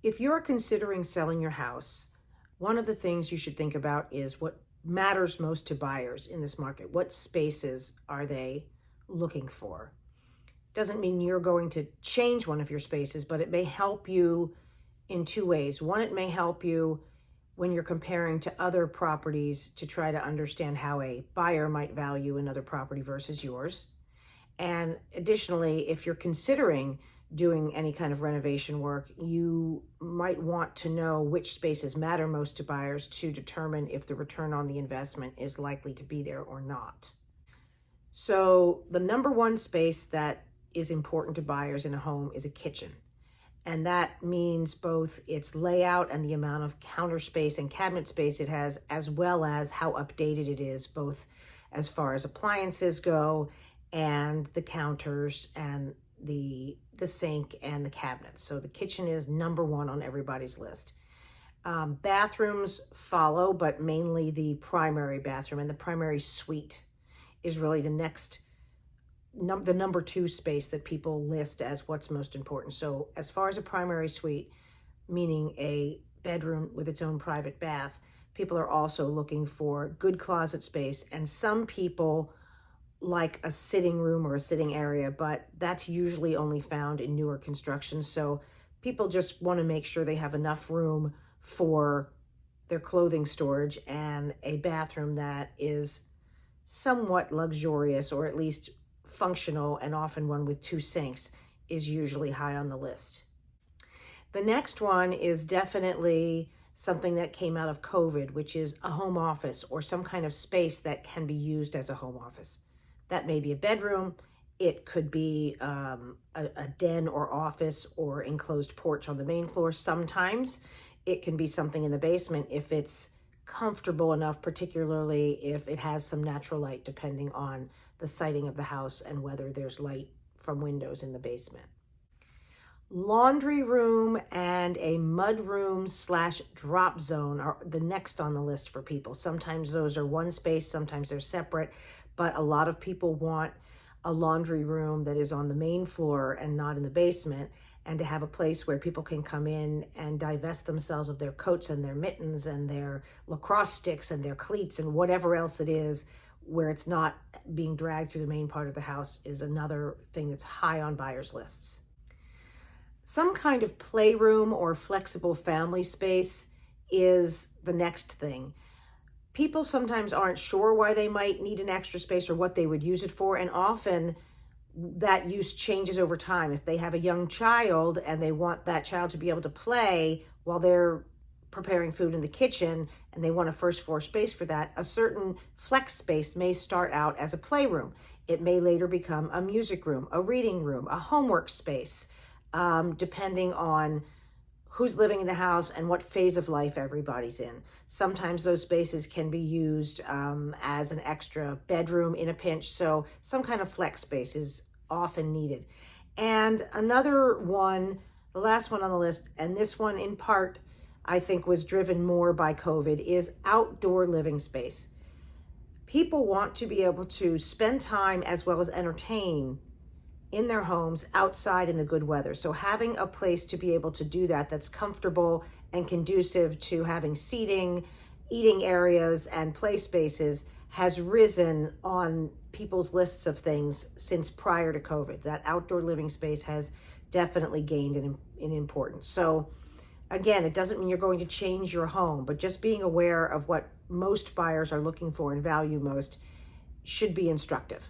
If you're considering selling your house, one of the things you should think about is what matters most to buyers in this market. What spaces are they looking for? Doesn't mean you're going to change one of your spaces, but it may help you in two ways. One, it may help you when you're comparing to other properties to try to understand how a buyer might value another property versus yours. And additionally, if you're considering doing any kind of renovation work, you might want to know which spaces matter most to buyers to determine if the return on the investment is likely to be there or not. So the number one space that is important to buyers in a home is a kitchen. And that means both its layout and the amount of counter space and cabinet space it has, as well as how updated it is, both as far as appliances go and the counters and the sink and the cabinets. So the kitchen is number one on everybody's list. Bathrooms follow, but mainly the primary bathroom and the primary suite is really the next, the number two space that people list as what's most important. So as far as a primary suite, meaning a bedroom with its own private bath, people are also looking for good closet space, and some people like a sitting room or a sitting area, but that's usually only found in newer construction. So people just want to make sure they have enough room for their clothing storage, and a bathroom that is somewhat luxurious or at least functional, and often one with two sinks, is usually high on the list. The next one is definitely something that came out of COVID, which is a home office or some kind of space that can be used as a home office. That may be a bedroom, it could be a den or office or enclosed porch on the main floor. Sometimes it can be something in the basement if it's comfortable enough, particularly if it has some natural light, depending on the siting of the house and whether there's light from windows in the basement. Laundry room and a mud room / drop zone are the next on the list for people. Sometimes those are one space, sometimes they're separate, but a lot of people want a laundry room that is on the main floor and not in the basement, and to have a place where people can come in and divest themselves of their coats and their mittens and their lacrosse sticks and their cleats and whatever else it is, where it's not being dragged through the main part of the house, is another thing that's high on buyers' lists. Some kind of playroom or flexible family space is the next thing. People sometimes aren't sure why they might need an extra space or what they would use it for, and often that use changes over time. If they have a young child and they want that child to be able to play while they're preparing food in the kitchen and they want a first floor space for that, a certain flex space may start out as a playroom. It may later become a music room, a reading room, a homework space, depending on who's living in the house and what phase of life everybody's in. Sometimes those spaces can be used as an extra bedroom in a pinch, so some kind of flex space is often needed. And another one, the last one on the list, and this one in part I think was driven more by COVID, is outdoor living space. People want to be able to spend time as well as entertain in their homes outside in the good weather. So having a place to be able to do that that's comfortable and conducive to having seating, eating areas, and play spaces has risen on people's lists of things since prior to COVID. That outdoor living space has definitely gained in importance. So again, it doesn't mean you're going to change your home, but just being aware of what most buyers are looking for and value most should be instructive.